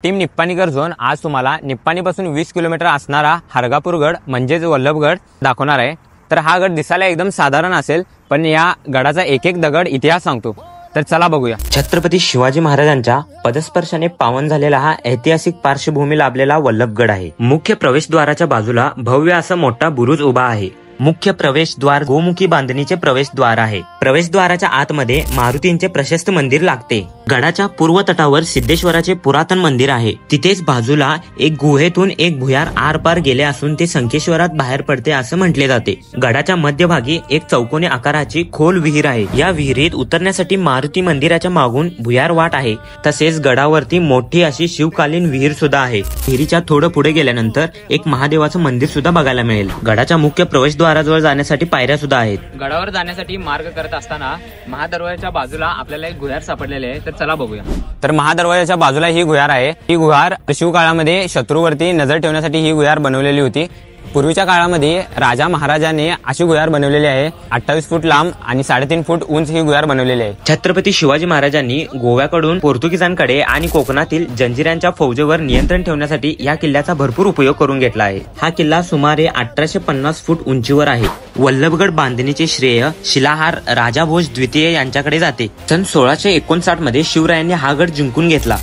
Team निप्पाणीकर zone आज तुम्हाला निप्पाणीपासून 20 kilometre असणारा हरगापूरगड म्हणजेच वल्लभगड दाखवणार आहे। तर हा गड दिसायला एकदम साधारण असेल, पण या गडाचा एक एक दगड इतिहास सांगतो। तर चला बघूया। छत्रपती शिवाजी महाराजांच्या पदस्पर्शाने पावन झालेला हा ऐतिहासिक पार्श्वभूमी लाभलेला वल्लभगड आहे। मुख्य प्रवेशद्वाराच्या बाजूला भव्य असा मोठा बुरुज उभा आहे। मुख्य प्रवेशद्वार गोमुखी बांधणीचे प्रवेशद्वार आहे। प्रवेशद्वाराच्या आतमध्ये मारुतींचे प्रशस्त मंदिर लागते। गडाच्या पूर्व तटावर सिद्धेश्वराचे पुरातन मंदिर आहे। तिथेच बाजूला एक गुहेतून एक भुयार आरपार गेले असून ते संकेश्वरात बाहेर पडते असं म्हटले जाते। गडाच्या मध्यभागी एक चौकोनी आकाराची खोल विहीर आहे। या विहिरीत उतरण्यासाठी मारुती मंदिराच्या मागून भुयार वाट आहे। तसेच गडावरती मोठी अशी शिवकालीन विहीर सुद्धा आहे। विहिरीच्या थोडं पुढे गेल्यानंतर एक महादेवाचं मंदिर सुद्धा बघायला मिळेल। गडाच्या मुख्य प्रवेशद्वाराजवळ जाण्यासाठी पायऱ्या सुद्धा आहेत। गडावर जाण्यासाठी मार्ग करत असताना महादरवाजाच्या बाजूला आपल्याला एक गुहार सापडलेले आहे। तर चला बघूया। तर महादरवाजाच्या बाजूला ही गुहार आहे। ही गुहार शिवकाळामध्ये शत्रूवरती नजर ठेवण्यासाठी ही गुहार बनवलेली होती। पूर्वीच्या काळामध्ये राजा महाराजांनी अशी गुहार बनवलेली आहे। 28 फूट लांब आणि 3.5 फूट उंच ही गुहार बनवलेली आहे। छत्रपती शिवाजी महाराजांनी गोव्याकडून पोर्तुगीजांकडे आणि कोकणातील जंजिऱ्यांच्या फौजेवर नियंत्रण ठेवण्यासाठी या किल्ल्याचा भरपूर उपयोग करून घेतला आहे। हा किल्ला सुमारे 1850 फूट उंचीवर आहे। वल्लभगड बांधणीचे श्रेय शिलाहार राजा भोज द्वितीय यांच्याकडे जाते। सन 1659 मध्ये शिवरायांनी हा गड जिंकून घेतला।